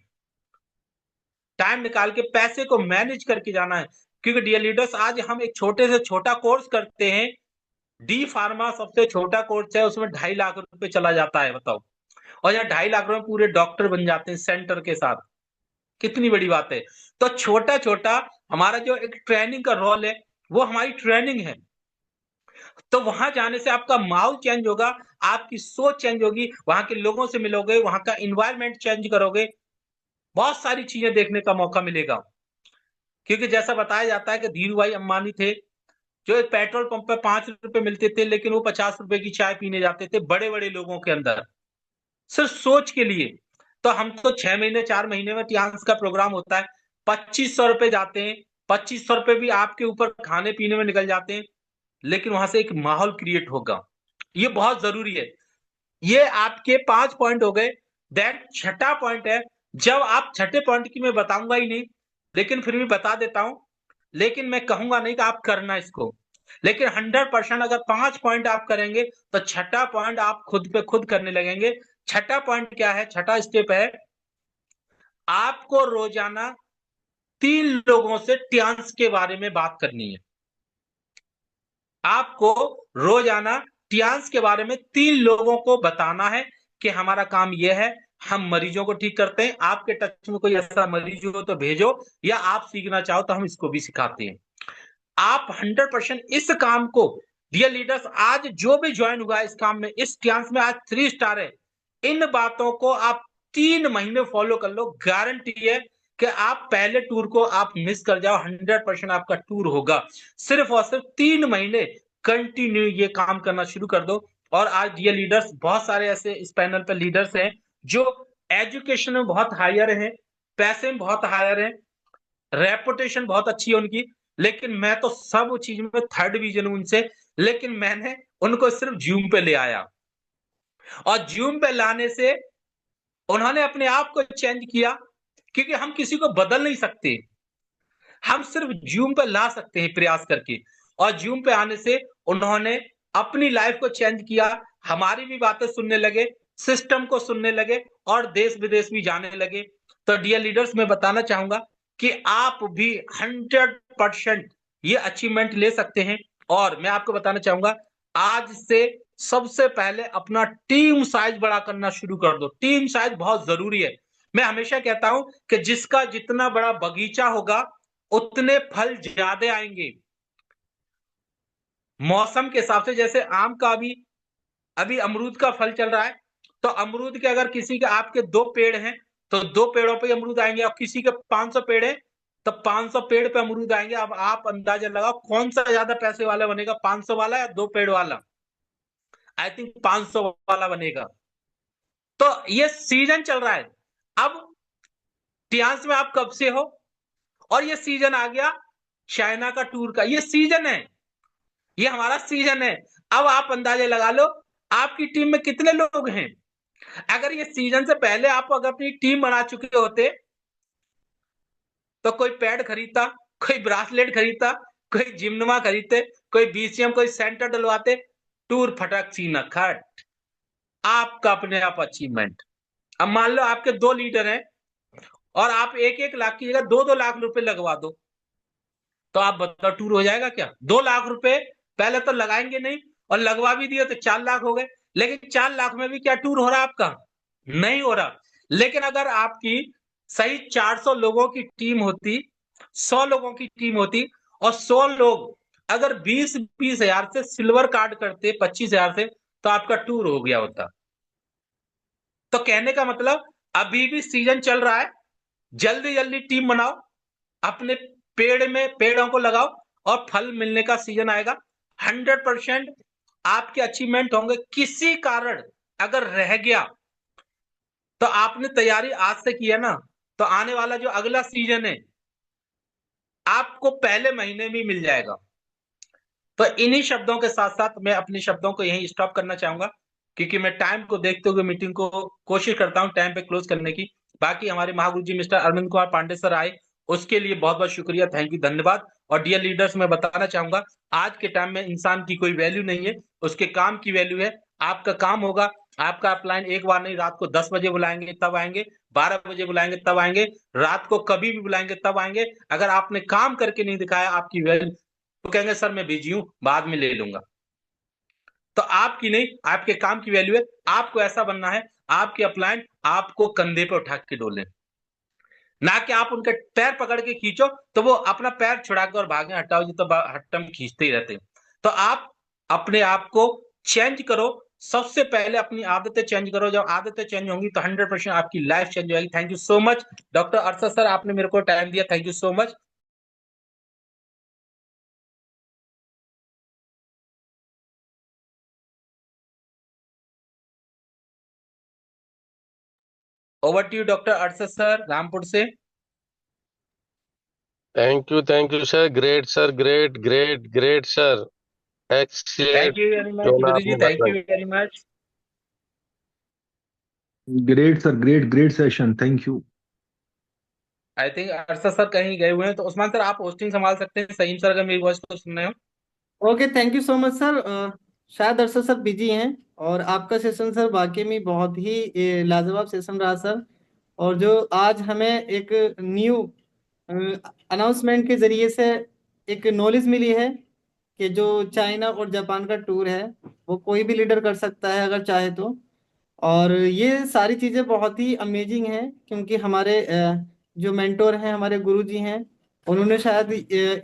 टाइम निकाल के पैसे को मैनेज करके जाना है। क्योंकि डियर लीडर्स, आज हम एक छोटे से छोटा कोर्स करते हैं, डी फार्मा सबसे छोटा कोर्स है, उसमें 2.5 लाख रुपए चला जाता है, बताओ। और यहाँ 2.5 लाख रुपए पूरे डॉक्टर बन जाते हैं सेंटर के साथ। कितनी बड़ी बात है। तो छोटा छोटा हमारा जो एक ट्रेनिंग का रोल है, वो हमारी ट्रेनिंग है। तो वहां जाने से आपका माहौल चेंज होगा, आपकी सोच चेंज होगी, वहां के लोगों से मिलोगे, वहां का इन्वायरमेंट चेंज करोगे, बहुत सारी चीजें देखने का मौका मिलेगा। क्योंकि जैसा बताया जाता है कि धीरू भाई अंबानी थे, जो एक पेट्रोल पंप पे 5 रुपए मिलते थे, लेकिन वो 50 रुपए की चाय पीने जाते थे बड़े बड़े लोगों के अंदर, सिर्फ सोच के लिए। तो हम तो 6 महीने 4 महीने में टियान्स का प्रोग्राम होता है, 2500 रुपए जाते हैं, 2500 रुपए भी आपके ऊपर खाने पीने में निकल जाते हैं, लेकिन वहां से एक माहौल क्रिएट होगा। ये बहुत जरूरी है। ये आपके 5 पॉइंट हो गए। देन छठा पॉइंट है, जब आप छठे पॉइंट की मैं बताऊंगा ही नहीं, लेकिन फिर भी बता देता हूं, लेकिन मैं कहूंगा नहीं कि आप करना इसको, लेकिन 100% अगर 5 पॉइंट आप करेंगे तो छठा पॉइंट आप खुद पे खुद करने लगेंगे। छठा पॉइंट क्या है? छठा स्टेप है, आपको रोजाना 3 लोगों से टियान्स के बारे में बात करनी है। आपको रोजाना टियान्स के बारे में 3 लोगों को बताना है कि हमारा काम यह है, हम मरीजों को ठीक करते हैं। आपके टच में कोई ऐसा मरीज हो तो भेजो, या आप सीखना चाहो तो हम इसको भी सिखाते हैं। आप 100% इस काम को, डियर लीडर्स, आज जो भी ज्वाइन हुआ है इस काम में, इस टियान्स में आज 3 स्टार है, इन बातों को आप 3 महीने फॉलो कर लो। गारंटी है कि आप पहले टूर को आप मिस कर जाओ, 100% आपका टूर होगा। सिर्फ और सिर्फ 3 महीने कंटिन्यू ये काम करना शुरू कर दो। और आज ये लीडर्स, बहुत सारे ऐसे इस पैनल पर लीडर्स हैं जो एजुकेशन में बहुत हायर हैं, पैसे में बहुत हायर हैं, रेपुटेशन बहुत अच्छी है उनकी, लेकिन मैं तो सब चीज में थर्ड डिवीजन हूं उनसे। लेकिन मैंने उनको सिर्फ जूम पे ले आया, और जूम पे लाने से उन्होंने अपने आप को चेंज किया, क्योंकि हम किसी को बदल नहीं सकते, हम सिर्फ जूम पे ला सकते हैं प्रयास करके। और जूम पे आने से उन्होंने अपनी लाइफ को चेंज किया, हमारी भी बातें सुनने लगे, सिस्टम को सुनने लगे, और देश विदेश भी जाने लगे। तो डियर लीडर्स, मैं बताना चाहूंगा कि आप भी 100% ये अचीवमेंट ले सकते हैं। और मैं आपको बताना चाहूंगा, आज से सबसे पहले अपना टीम साइज बड़ा करना शुरू कर दो। टीम साइज बहुत जरूरी है। मैं हमेशा कहता हूं कि जिसका जितना बड़ा बगीचा होगा उतने फल ज्यादा आएंगे। मौसम के हिसाब से, जैसे आम का भी अभी अमरूद का फल चल रहा है, तो अमरूद के अगर किसी के आपके 2 पेड़ हैं तो 2 पेड़ों पे अमरूद आएंगे, और किसी के 500 पेड़ है तो 500 पेड़ पे अमरूद आएंगे। अब आप अंदाजा लगाओ कौन सा ज्यादा पैसे वाला बनेगा, 500 वाला या 2 पेड़ वाला? आई थिंक 500 वाला बनेगा। तो ये सीजन चल रहा है। अब टियान्स में आप कब से हो, और ये सीजन आ गया चाइना का टूर का, ये सीजन है, ये हमारा सीजन है। अब आप अंदाजे लगा लो आपकी टीम में कितने लोग हैं। अगर ये सीजन से पहले आप अगर अपनी टीम बना चुके होते तो कोई पैड खरीदता, कोई ब्रासलेट खरीदता, कोई जिमनुमा खरीदते, कोई बीसीएम, कोई सेंटर डलवाते, टूर फटक सी न खट, आपका अपने आप अचीवमेंट। अब मान लो आपके 2 लीडर हैं और आप 1-1 लाख की जगह 2-2 लाख रुपए लगवा दो, तो आप बताओ टूर हो जाएगा क्या? 2 लाख रुपए पहले तो लगाएंगे नहीं, और लगवा भी दिए तो 4 लाख हो गए। लेकिन 4 लाख में भी क्या टूर हो रहा है आपका? नहीं हो रहा। लेकिन अगर आपकी सही 400 लोगों की टीम होती, 100 लोगों की टीम होती, और 100 लोग अगर 20-20 हजार से सिल्वर कार्ड करते, 25 हजार से, तो आपका टूर हो गया होता। तो कहने का मतलब, अभी भी सीजन चल रहा है, जल्दी जल्दी टीम बनाओ, अपने पेड़ में पेड़ों को लगाओ, और फल मिलने का सीजन आएगा। 100% आपके अचीवमेंट होंगे। किसी कारण अगर रह गया तो आपने तैयारी आज से की है ना, तो आने वाला जो अगला सीजन है आपको पहले महीने में मिल जाएगा। तो इन्हीं शब्दों के साथ साथ मैं अपने शब्दों को यहीं स्टॉप करना चाहूंगा, क्योंकि मैं टाइम को देखते हुए मीटिंग को कोशिश करता हूं टाइम पे क्लोज करने की। बाकी हमारे महागुरु जी मिस्टर अरविंद कुमार पांडे सर आए, उसके लिए बहुत बहुत शुक्रिया, थैंक यू, धन्यवाद। और डियर लीडर्स, मैं बताना चाहूंगा, आज के टाइम में इंसान की कोई वैल्यू नहीं है, उसके काम की वैल्यू है। आपका काम होगा, आपका अपलाइन एक बार नहीं, रात को 10 बजे बुलाएंगे तब आएंगे, 12 बजे बुलाएंगे तब आएंगे, रात को कभी भी बुलाएंगे तब आएंगे। अगर आपने काम करके नहीं दिखाया आपकी वैल्यू, तो कहेंगे सर मैं बिजी हूं, बाद में ले लूंगा। तो आपकी नहीं, आपके काम की वैल्यू है। आपको ऐसा बनना है, आपके अपलाइन आपको कंधे पे उठा के डोले, ना कि आप उनके पैर पकड़ के खींचो तो वो अपना पैर छुड़ा के और भागे, हटाओ जी, तो हट्टम खींचते ही रहते। तो आप अपने आप को चेंज करो। सबसे पहले अपनी आदतें चेंज करो। जब आदतें चेंज होंगी तो 100% आपकी लाइफ चेंज हो जाएगी। Thank you so much doctor Arshad sir, आपने मेरे को टाइम दिया, thank you so much. Over to you doctor Arshad sir, Rampur से। Thank you sir. Great sir, great great great sir. Thank excellent you very much जो ना गुरु जी, आपने थैंक यू बताया। Very much. Great, sir. Great session. Thank you. I think Arshad sir कहीं गए हुए हैं, तो उस्मान सर आप होस्टिंग संभाल सकते हैं, सहीम सर अगर मेरी वॉइस को सुन रहे हो। Okay, thank you so much sir. शायद अरशद सर बिजी हैं। और आपका सेशन सर वाकई में बहुत ही लाजवाब सेशन रहा सर। और जो आज हमें एक न्यू अनाउंसमेंट के जरिए से एक नॉलेज मिली है कि जो चाइना और जापान का टूर है वो कोई भी लीडर कर सकता है अगर चाहे तो। और ये सारी चीज़ें बहुत ही अमेजिंग हैं, क्योंकि हमारे जो मेंटोर हैं, हमारे गुरुजी हैं, उन्होंने शायद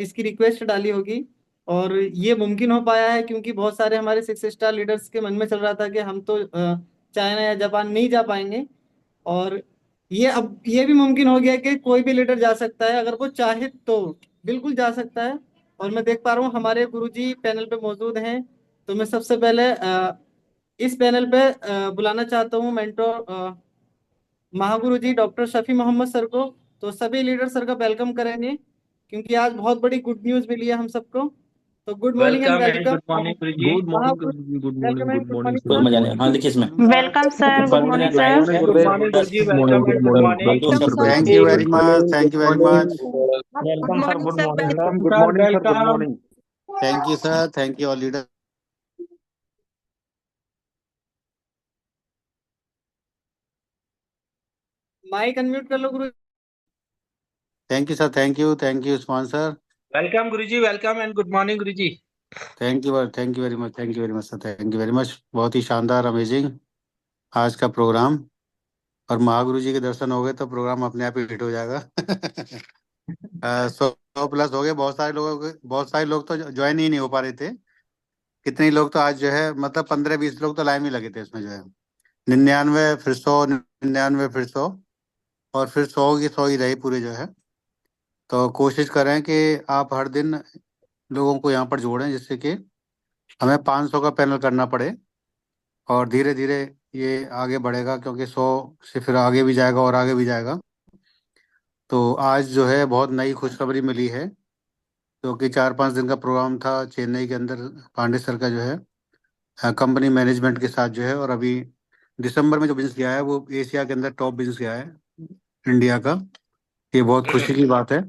इसकी रिक्वेस्ट डाली होगी। और ये मुमकिन हो पाया है क्योंकि बहुत सारे हमारे 6 स्टार लीडर्स के मन में चल रहा था कि हम तो चाइना या जापान नहीं जा पाएंगे। और ये अब ये भी मुमकिन हो गया कि कोई भी लीडर जा सकता है अगर वो चाहे तो, बिल्कुल जा सकता है। और मैं देख पा रहा हूँ हमारे गुरुजी पैनल पे मौजूद हैं। तो मैं सबसे पहले इस पैनल पे बुलाना चाहता हूँ मेंटोर महागुरु जी डॉक्टर शफी मोहम्मद सर को। तो सभी लीडर सर का वेलकम करेंगे, क्योंकि आज बहुत बड़ी गुड न्यूज़ मिली है हम सबको। तो good morning and welcome and good welcome morning guru ji. Good morning, Mahaguru. Guruji. Good morning. Welcome and Good good morning, morning sir. कोई सर। Good मजा नहीं, morning. हाँ लिखिए इसमें। Welcome sir, good morning sir. Good morning guru ji, Good welcome morning. And Good good morning. Morning. Welcome, welcome sir. Sir. Welcome, thank you sir. Very Welcome. Much, thank you very much. Good welcome sir, morning good sir, morning. Welcome. Good sir morning, sir. Good welcome. morning. Thank you sir, thank you all leader. Mic unmute कर लो guru. Thank you Usman sir. Welcome guru ji, welcome and good morning guru ji. Thank you very much, thank you very much sir, thank you very much. बहुत ही शानदार, amazing आज का programme. और महागुरु जी के दर्शन हो गए तो प्रोग्राम अपने आप ही हिट हो जाएगा। 100 प्लस हो गए। बहुत सारे लोग तो ज्वाइन ही नहीं हो पा रहे थे। कितने ही लोग तो आज जो है मतलब 15-20 लोग तो लाइन में लगे थे इसमें जो है। 99 फिर 100, 99 फिर 100, और फिर 100 की 100 ही रही पूरे जो है। तो कोशिश करें कि आप हर दिन लोगों को यहाँ पर जोड़ें, जिससे कि हमें 500 का पैनल करना पड़े। और धीरे धीरे ये आगे बढ़ेगा, क्योंकि 100 से फिर आगे भी जाएगा और आगे भी जाएगा। तो आज जो है बहुत नई खुशखबरी मिली है, क्योंकि 4-5 दिन का प्रोग्राम था चेन्नई के अंदर, पांडे सर का जो है कंपनी मैनेजमेंट के साथ जो है। और अभी दिसंबर में जो बिजनेस गया है वो एशिया के अंदर टॉप बिजनेस गया है इंडिया का। ये बहुत खुशी की बात है।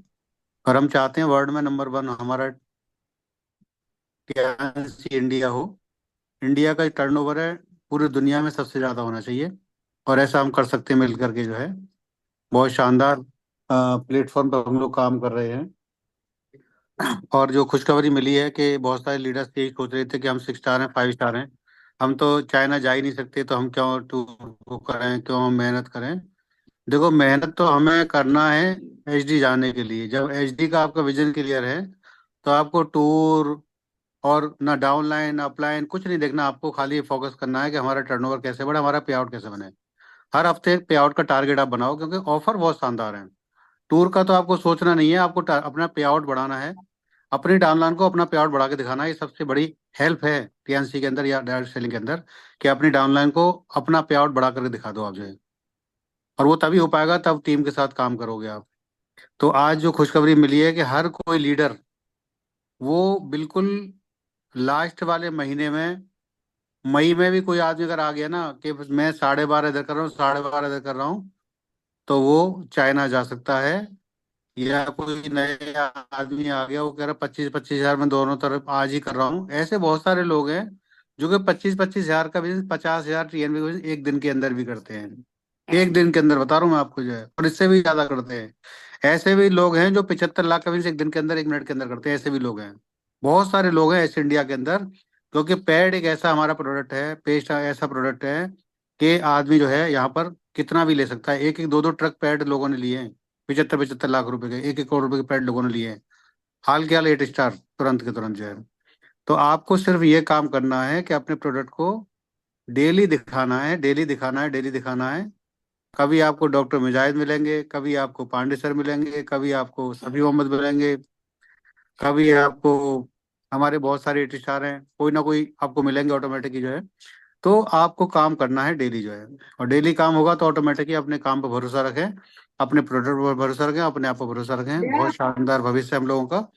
और हम चाहते हैं वर्ल्ड में नंबर 1 हमारा टीएनसी इंडिया हो। इंडिया का टर्नओवर है पूरी दुनिया में सबसे ज़्यादा होना चाहिए। और ऐसा हम कर सकते हैं मिल करके जो है। बहुत शानदार प्लेटफॉर्म पर हम लोग काम कर रहे हैं। और जो खुशखबरी मिली है कि बहुत सारे लीडर्स यही सोच रहे थे कि हम 6 स्टार हैं, 5 स्टार हैं, हम तो चाइना जा ही नहीं सकते, तो हम क्यों टूर को करें, क्यों हम मेहनत करें। देखो, मेहनत तो हमें करना है एचडी जाने के लिए। जब एचडी का आपका विजन क्लियर है तो आपको टूर और ना डाउनलाइन ना अपलाइन कुछ नहीं देखना। आपको खाली फोकस करना है कि हमारा टर्नओवर कैसे बढ़े, हमारा पे आउट कैसे बने। हर हफ्ते पे आउट का टारगेट आप बनाओ, क्योंकि ऑफर बहुत शानदार है। टूर का तो आपको सोचना नहीं है, आपको अपना पे आउट बढ़ाना है। अपनी डाउनलाइन को अपना पे आउट बढ़ा के दिखाना है। ये सबसे बड़ी हेल्प है टीएनसी के अंदर या डायरेक्ट सेलिंग के अंदर, कि अपनी डाउनलाइन को अपना पे आउट बढ़ा करके दिखा दो आप जो है। और वो तभी हो पाएगा तब टीम के साथ काम करोगे आप। तो आज जो खुशखबरी मिली है कि हर कोई लीडर वो बिल्कुल लास्ट वाले महीने में, मई में भी कोई आदमी अगर आ गया ना कि मैं 12.5 इधर कर रहा हूँ, 12.5 इधर कर रहा हूँ, तो वो चाइना जा सकता है। या कोई नए आदमी आ गया वो कह रहा 25-25 हजार में दोनों तरफ आज ही कर रहा हूँ। ऐसे बहुत सारे लोग हैं जो कि 25-25 हजार का बिजनेस, 50 हजार टीएनबी का बिजनेस एक दिन के अंदर भी करते हैं। एक दिन के अंदर बता रहा हूँ मैं आपको जो है, और इससे भी ज्यादा करते हैं। ऐसे भी लोग हैं जो 75 लाख का बिजनेस एक दिन के अंदर, 1 मिनट के अंदर करते हैं। ऐसे भी लोग हैं, बहुत सारे लोग हैं ऐसे इंडिया के अंदर। क्योंकि पैड एक ऐसा हमारा प्रोडक्ट है, पेस्ट ऐसा प्रोडक्ट है कि आदमी जो है यहाँ पर कितना भी ले सकता है। एक एक दो दो ट्रक पैड लोगों ने लिए हैं। 75-75 लाख रुपए के, 1-1 करोड़ रुपए के पैड लोगों ने लिए हैं। हाल के हाल 8 स्टार तुरंत के तुरंत जो है। तो आपको सिर्फ ये काम करना है कि अपने प्रोडक्ट को डेली दिखाना है, डेली दिखाना है, डेली दिखाना है। कभी आपको डॉक्टर मुजाहिद मिलेंगे, कभी आपको पांडे सर मिलेंगे, कभी आपको सफी मोहम्मद मिलेंगे, कभी आपको हमारे बहुत सारे 8 स्टार हैं, कोई ना कोई आपको मिलेंगे ऑटोमेटिकली जो है। तो आपको काम करना है डेली जो है, और डेली काम होगा तो ऑटोमेटिकली अपने काम पर भरोसा रखें, अपने प्रोडक्ट पर भरोसा रखें, अपने आप पर भरोसा रखें। बहुत शानदार भविष्य हम लोगों का,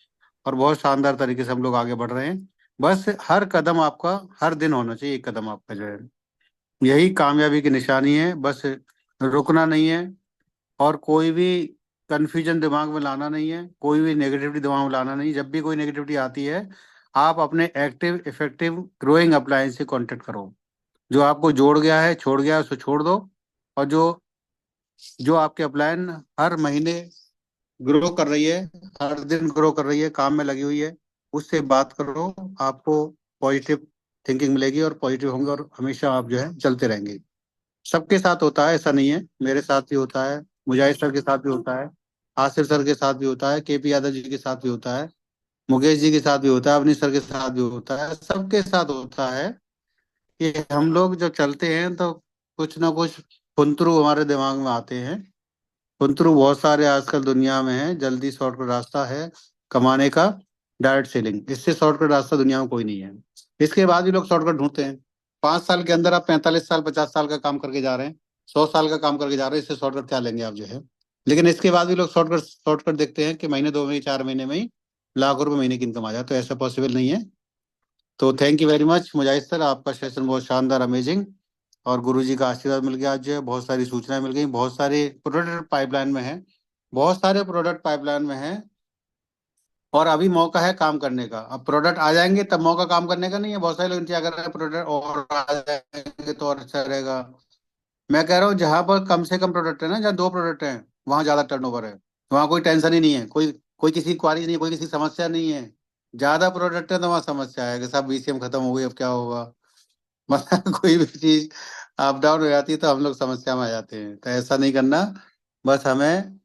और बहुत शानदार तरीके से हम लोग आगे बढ़ रहे हैं। बस हर कदम आपका, हर दिन होना चाहिए एक कदम आपका जो है, यही कामयाबी की निशानी है। बस रुकना नहीं है, और कोई भी कंफ्यूजन दिमाग में लाना नहीं है, कोई भी नेगेटिविटी दिमाग में लाना नहीं। जब भी कोई नेगेटिविटी आती है, आप अपने एक्टिव इफेक्टिव ग्रोइंग अप्लायंस से कांटेक्ट करो। जो आपको जोड़ गया है, छोड़ गया है, उसको छोड़ दो। और जो जो आपके अपलायन हर महीने ग्रो कर रही है, हर दिन ग्रो कर रही है, काम में लगी हुई है, उससे बात करो। आपको पॉजिटिव थिंकिंग मिलेगी, और पॉजिटिव होंगे, और हमेशा आप जो है चलते रहेंगे। सबके साथ होता है, ऐसा नहीं है, मेरे साथ भी होता है, मुजाहिद सर के साथ भी होता है, आसिफ सर के साथ भी होता है, केपी यादव जी के साथ भी होता है, मुकेश जी के साथ भी होता है, अवनीश सर के साथ भी होता है, सबके साथ होता है कि हम लोग जब चलते हैं तो कुछ ना कुछ फुंतरू हमारे दिमाग में आते हैं। फुंतरू बहुत सारे आजकल दुनिया में है। जल्दी शॉर्टकट रास्ता है कमाने का, डायरेक्ट सेलिंग, इससे शॉर्टकट रास्ता दुनिया में कोई नहीं है। इसके बाद भी लोग शॉर्टकट ढूंढते हैं। 5 साल के अंदर आप 45 साल 50 साल का काम करके जा रहे हैं, 100 साल का काम करके जा रहे हैं, इससे शॉर्टकट क्या लेंगे आप जो है। लेकिन इसके बाद भी लोग शॉर्टकट शॉर्टकट देखते हैं कि महीने 2 महीने 4 महीने में ही लाखों रुपए महीने की इनकम आ जाए, तो ऐसा पॉसिबल नहीं है। तो thank you very much Mujahid sir, आपका सेशन बहुत शानदार, अमेजिंग। और गुरुजी का आशीर्वाद मिल गया आज जो है, बहुत सारी सूचनाएं मिल गई, बहुत सारे प्रोडक्ट पाइपलाइन में है, बहुत सारे प्रोडक्ट पाइपलाइन में है। और अभी मौका है काम करने का। अब प्रोडक्ट आ जाएंगे तब मौका काम करने का नहीं है। बहुत सारे लोग इंतजार कर रहे हैं प्रोडक्ट और आ जाएंगे तो और अच्छा रहेगा। मैं कह रहा हूँ जहां पर कम से कम प्रोडक्ट है ना, जहाँ 2 प्रोडक्ट हैं, वहां ज्यादा टर्नओवर है। वहां कोई टेंशन ही नहीं है, कोई कोई किसी क्वारी नहीं है, कोई किसी समस्या नहीं है। ज्यादा प्रोडक्ट है तो वहां समस्या है कि सब बीसीएम खत्म हो गई, अब क्या होगा। मतलब कोई भी चीज अप डाउन हो जाती है तो हम लोग समस्या में आ जाते हैं। तो ऐसा नहीं करना, बस हमें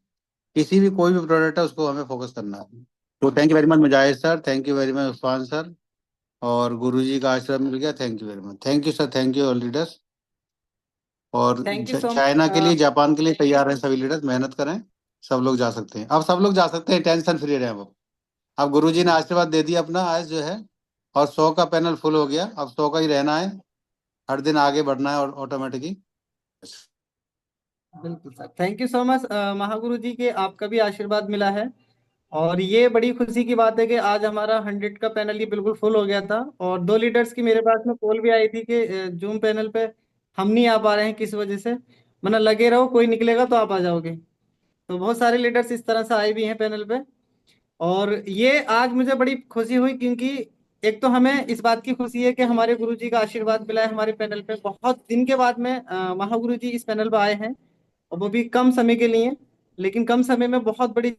किसी भी कोई भी प्रोडक्ट है उसको हमें फोकस करना है। तो thank you very much Mujahid sir, thank you very much Usman sir, और गुरुजी का आशीर्वाद मिल गया। Thank you very much, thank you sir, thank you all leaders. और थैंक यू सो चाइना के लिए, मच। जापान के लिए तैयार हैं सभी लीडर्स, मेहनत करें। सब लोग जा सकते हैं, अब सब लोग जा सकते हैं, टेंशन फ्री रहें अब गुरुजी ने आशीर्वाद दे दिया अपना आज जो है, और 100 का पैनल फुल हो गया, अब 100 का ही रहना है, हर दिन आगे बढ़ना है और ऑटोमेटिकली। बिल्कुल sir, thank you so much Mahaguru ji के, आपका भी आशीर्वाद मिला है। और ये बड़ी खुशी की बात है कि आज हमारा 100 का पैनल ये बिल्कुल फुल हो गया था। और 2 लीडर्स की मेरे पास में कॉल भी आई थी कि जूम पैनल पे हम नहीं आ पा रहे हैं किस वजह से। मैंने लगे रहो, कोई निकलेगा तो आप आ जाओगे। तो बहुत सारे लीडर्स इस तरह से आए भी हैं पैनल पे। और ये आज मुझे बड़ी खुशी हुई, क्योंकि एक तो हमें इस बात की खुशी है कि हमारे गुरुजी का आशीर्वाद मिला है हमारे पैनल पे। बहुत दिन के बाद में महागुरु जी इस पैनल पे आए हैं, और वो भी कम समय के लिए। लेकिन कम समय में बहुत बड़ी